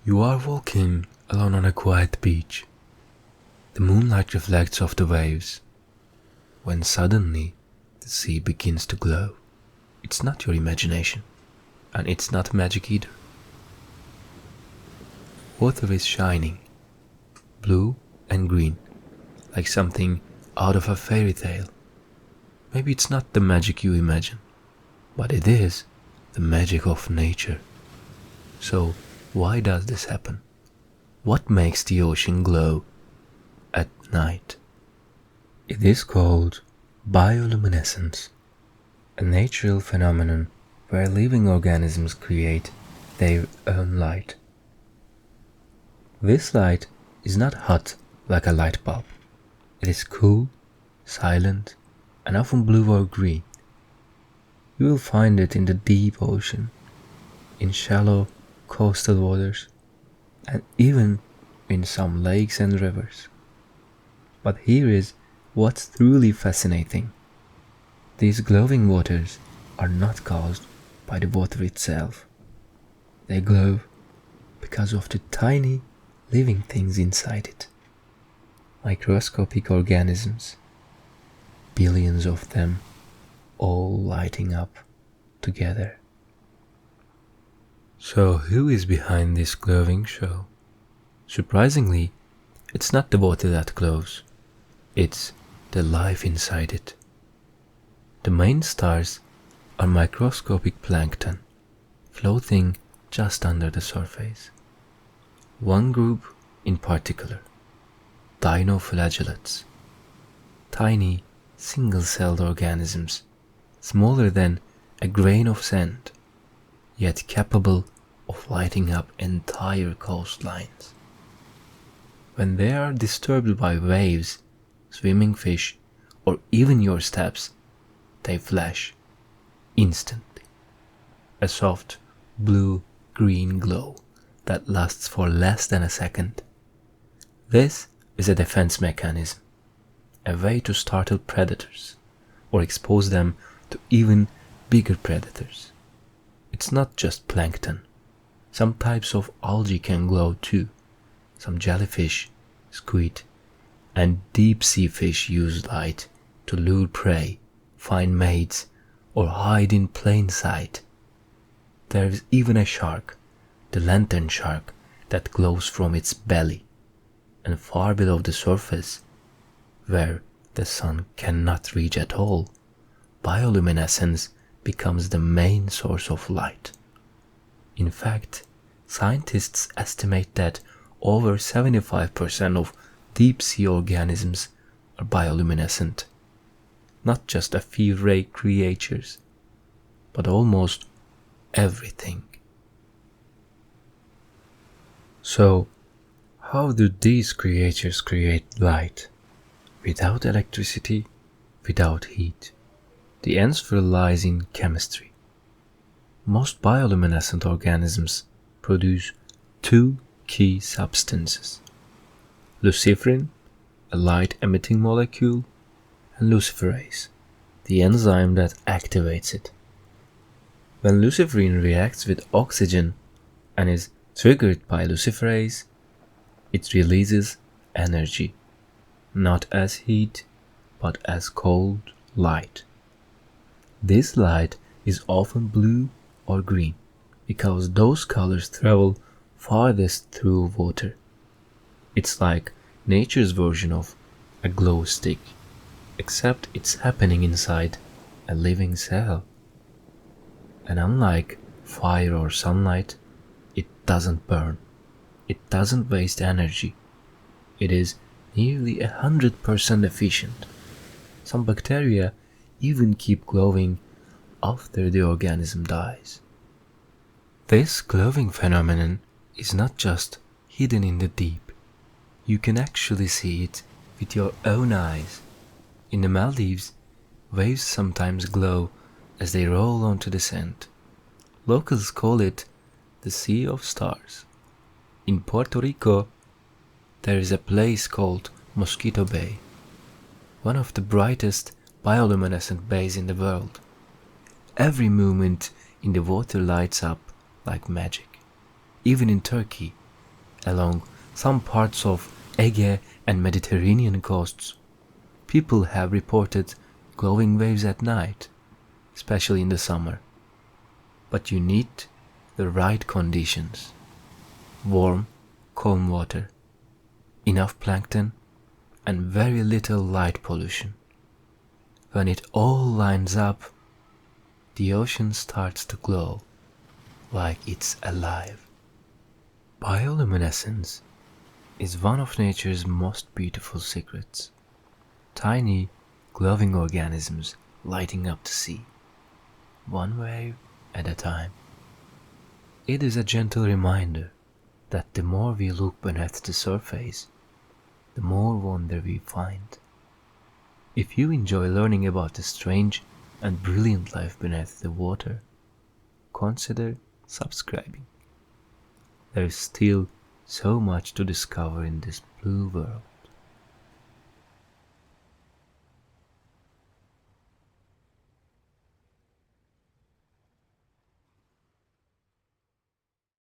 You are walking alone on a quiet beach. The moonlight reflects off the waves, when suddenly the sea begins to glow. It's not your imagination, and it's not magic either. Water is shining, blue and green, like something out of a fairy tale. Maybe it's not the magic you imagine, but it is the magic of nature. So, why does this happen? What makes the ocean glow at night? It is called bioluminescence, a natural phenomenon where living organisms create their own light. This light is not hot like a light bulb. It is cool, silent, and often blue or green. You will find it in the deep ocean, in shallow coastal waters, and even in some lakes and rivers. But here is what's truly fascinating. These glowing waters are not caused by the water itself. They glow because of the tiny living things inside it. Microscopic organisms, billions of them, all lighting up together. So who is behind this glowing show? Surprisingly, it's not the water that glows, it's the life inside it. The main stars are microscopic plankton, floating just under the surface. One group in particular, dinoflagellates, tiny single-celled organisms, smaller than a grain of sand, yet capable of lighting up entire coastlines. When they are disturbed by waves, swimming fish, or even your steps, they flash instantly. A soft blue-green glow that lasts for less than a second. This is a defense mechanism, a way to startle predators or expose them to even bigger predators. It's not just plankton. Some types of algae can glow too. Some jellyfish, squid, and deep sea fish use light to lure prey, find mates, or hide in plain sight. There is even a shark, the lantern shark, that glows from its belly, and far below the surface, where the sun cannot reach at all, bioluminescence becomes the main source of light. In fact, scientists estimate that over 75% of deep-sea organisms are bioluminescent. Not just a few rare creatures, but almost everything. So, how do these creatures create light? Without electricity, without heat. The answer lies in chemistry. Most bioluminescent organisms produce two key substances: luciferin, a light-emitting molecule, and luciferase, the enzyme that activates it. When luciferin reacts with oxygen and is triggered by luciferase, it releases energy, not as heat, but as cold light. This light is often blue or green, because those colors travel farthest through water. It's like nature's version of a glow stick, except it's happening inside a living cell. And unlike fire or sunlight, it doesn't burn. It doesn't waste energy. It is nearly 100% efficient. Some bacteria even keep glowing after the organism dies. This glowing phenomenon is not just hidden in the deep. You can actually see it with your own eyes. In the Maldives, waves sometimes glow as they roll onto the sand. Locals call it the Sea of Stars. In Puerto Rico, there is a place called Mosquito Bay, one of the brightest bioluminescent bays in the world. Every movement in the water lights up like magic. Even in Turkey, Along some parts of Ege and Mediterranean coasts, people have reported glowing waves at night, especially in the summer. But you need the right conditions: warm, calm water, enough plankton, and very little light pollution. When it all lines up, the ocean starts to glow like it's alive. Bioluminescence is one of nature's most beautiful secrets. Tiny, glowing organisms lighting up the sea, one wave at a time. It is a gentle reminder that the more we look beneath the surface, the more wonder we find. If you enjoy learning about the strange and brilliant life beneath the water, consider subscribing. There is still so much to discover in this blue world.